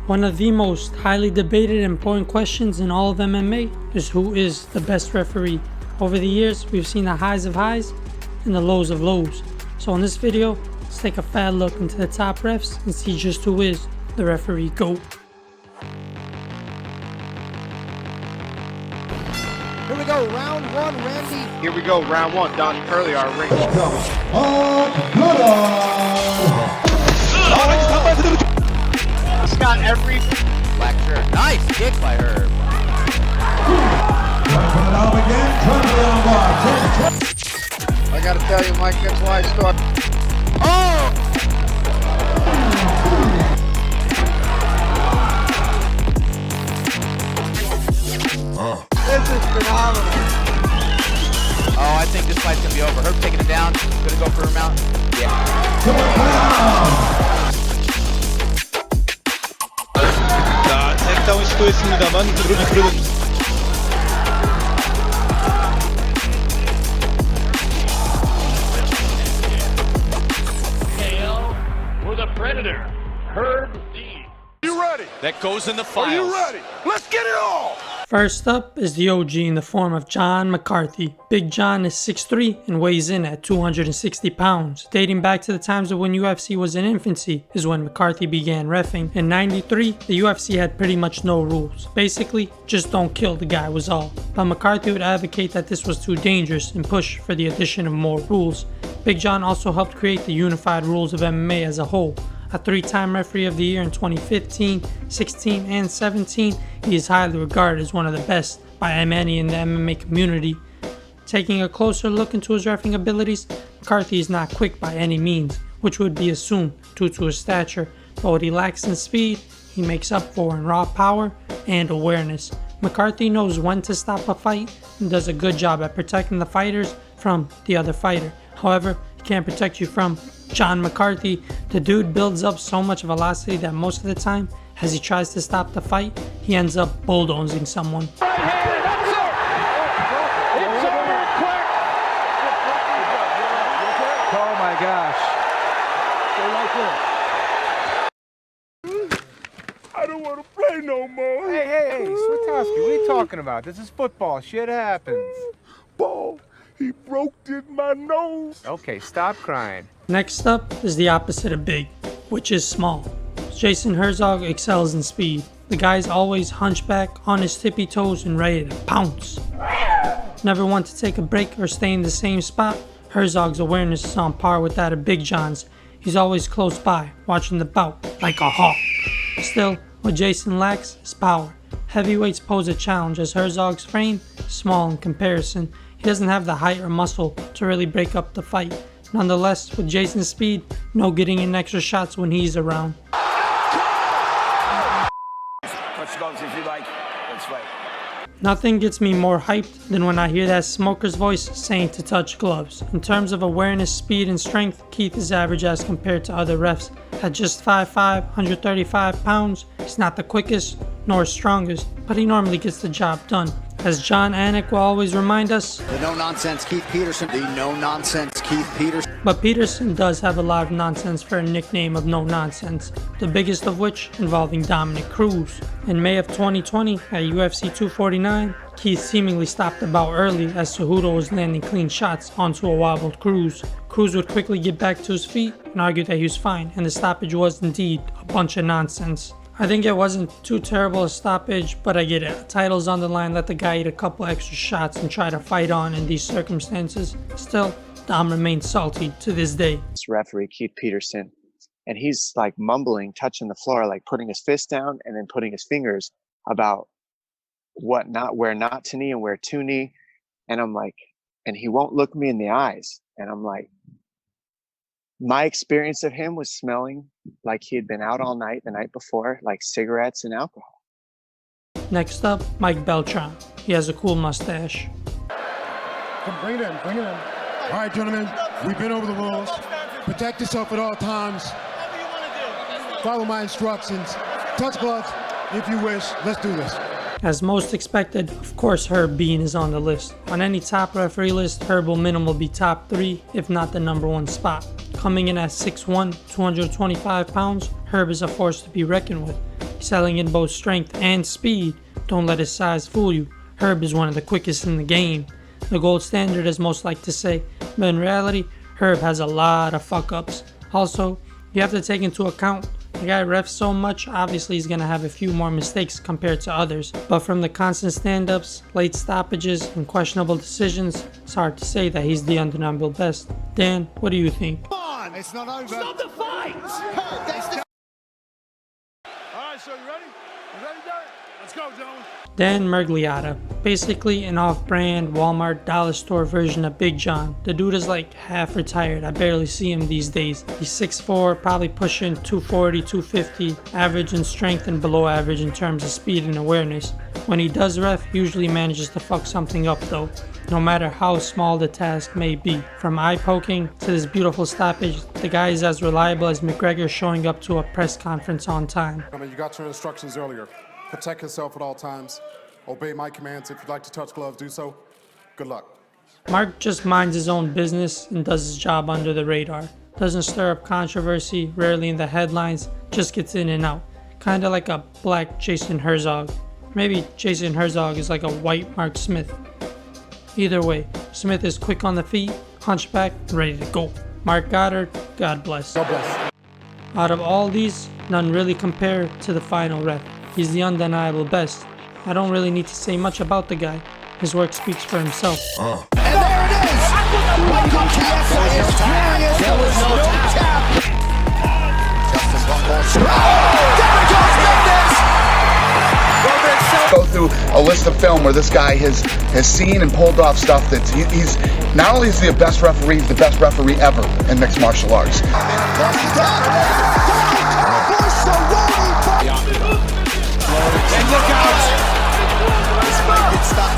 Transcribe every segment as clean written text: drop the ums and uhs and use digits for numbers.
One of the most highly debated and important questions in all of MMA is who is the best referee. Over the years, we've seen the highs of highs and the lows of lows. So in this video, let's take a fat look into the top refs and see just who is the referee GOAT. Here we go, round one, Randy. Here we go, round one. Don Curley, our ring. Got every Black shirt. Nice kick by Herb. I gotta tell you, Mike, that's why I start. Oh! This is phenomenal. Oh, I think this fight's gonna be over. Herb taking it down. Gonna go for a mount. Yeah. 택다운 시도했습니다만 그러면 KO for the Predator, Herb D. You ready? That goes in the files. Are you ready? Let's get it all! First up is the OG in the form of John McCarthy. Big John is 6'3" and weighs in at 260 pounds. Dating back to the times of when UFC was in infancy is when McCarthy began reffing. In '93, the UFC had pretty much no rules. Basically, just don't kill the guy was all. But McCarthy would advocate that this was too dangerous and push for the addition of more rules. Big John also helped create the unified rules of MMA as a whole. A 3-time referee of the year in 2015, 16, and 17, he is highly regarded as one of the best by many in the MMA community. Taking a closer look into his reffing abilities, McCarthy is not quick by any means, which would be assumed due to his stature, but what he lacks in speed, he makes up for in raw power and awareness. McCarthy knows when to stop a fight and does a good job at protecting the fighters from the other fighter. However, he can't protect you from John McCarthy. The dude builds up so much velocity that most of the time, as he tries to stop the fight, he ends up bulldozing someone. It's over quick. Oh my gosh. I don't want to play no more. Hey, Switowski, what are you talking about? This is football. Shit happens. Ball, he broke in my nose. Okay, stop crying. Next up is the opposite of big, which is small. Jason Herzog excels in speed. The guy's always hunchback, on his tippy toes and ready to pounce. Never want to take a break or stay in the same spot, Herzog's awareness is on par with that of Big John's. He's always close by, watching the bout like a hawk. Still, what Jason lacks is power. Heavyweights pose a challenge as Herzog's frame is small in comparison. He doesn't have the height or muscle to really break up the fight. Nonetheless, with Jason's speed, no getting in extra shots when he's around. Touch gloves if you like. That's right. Nothing gets me more hyped than when I hear that smoker's voice saying to touch gloves. In terms of awareness, speed, and strength, Keith is average as compared to other refs. At just 5'5", 135 pounds, he's not the quickest nor strongest, but he normally gets the job done. As John Anik will always remind us, The no-nonsense Keith Peterson. The no-nonsense Keith Peterson. but Peterson does have a lot of nonsense for a nickname of no nonsense, the biggest of which involving Dominic Cruz. In May of 2020 at UFC 249, Keith seemingly stopped the bout early as Cejudo was landing clean shots onto a wobbled Cruz. Cruz would quickly get back to his feet and argue that he was fine and the stoppage was indeed a bunch of nonsense. I think it wasn't too terrible a stoppage, but I get it. Title's on the line, let the guy eat a couple extra shots and try to fight on in these circumstances. Still, Dom remains salty to this day. This referee, Keith Peterson, and he's like mumbling, touching the floor, like putting his fist down and then putting his fingers about what not, where not to knee and where to knee. And I'm like, and he won't look me in the eyes. And I'm like, my experience of him was smelling like he had been out all night the night before, like cigarettes and alcohol. Next up, Mike Beltran. He has a cool mustache. Come, bring it in, bring it in. All right, gentlemen, we've been over the rules. Protect yourself at all times. Follow my instructions. Touch gloves if you wish. Let's do this. As most expected, of course Herb Bean is on the list. On any top referee list, Herb will minimum be top 3, if not the number 1 spot. Coming in at 6'1", 225 pounds, Herb is a force to be reckoned with. excelling in both strength and speed. Don't let his size fool you. Herb is one of the quickest in the game. The gold standard, as most like to say, but in reality, Herb has a lot of fuck-ups. Also, you have to take into account the guy refs so much, obviously he's going to have a few more mistakes compared to others. But from the constant stand-ups, late stoppages, and questionable decisions, it's hard to say that he's the undeniable best. Dan, what do you think? Come on! It's not over. Stop the fight! Alright, so you ready? You ready, Derek? Let's go, gentlemen. Dan Miragliotta, basically an off-brand Walmart dollar store version of Big John. The dude is like half retired, I barely see him these days. He's 6'4", probably pushing 240, 250, average in strength and below average in terms of speed and awareness. When he does ref, usually manages to fuck something up though, no matter how small the task may be. From eye poking to this beautiful stoppage, the guy is as reliable as McGregor showing up to a press conference on time. I mean, you got your instructions earlier. Protect yourself at all times. Obey my commands. If you'd like to touch gloves, do so. Good luck. Mark just minds his own business and does his job under the radar. Doesn't stir up controversy, rarely in the headlines, just gets in and out. Kinda like a black Jason Herzog. Maybe Jason Herzog is like a white Mark Smith. Either way, Smith is quick on the feet, hunchback, ready to go. Mark Goddard, God bless. God bless. Out of all these, none really compare to the final ref. He's the undeniable best. I don't really need to say much about the guy. His work speaks for himself. And there it is! Welcome to SI's Experience. There was no tap. Justin Buckle. Derek Hernandez! Go through a list of film where this guy has seen and pulled off stuff that he's not only is he the best referee, he's the best referee ever in mixed martial arts. And look out! This might get stopped.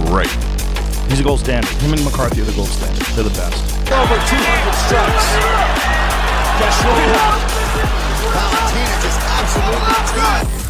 Great. He's a gold standard. Him and McCarthy are the gold standard. They're the best. Over 200 strikes. Valentina just absolutely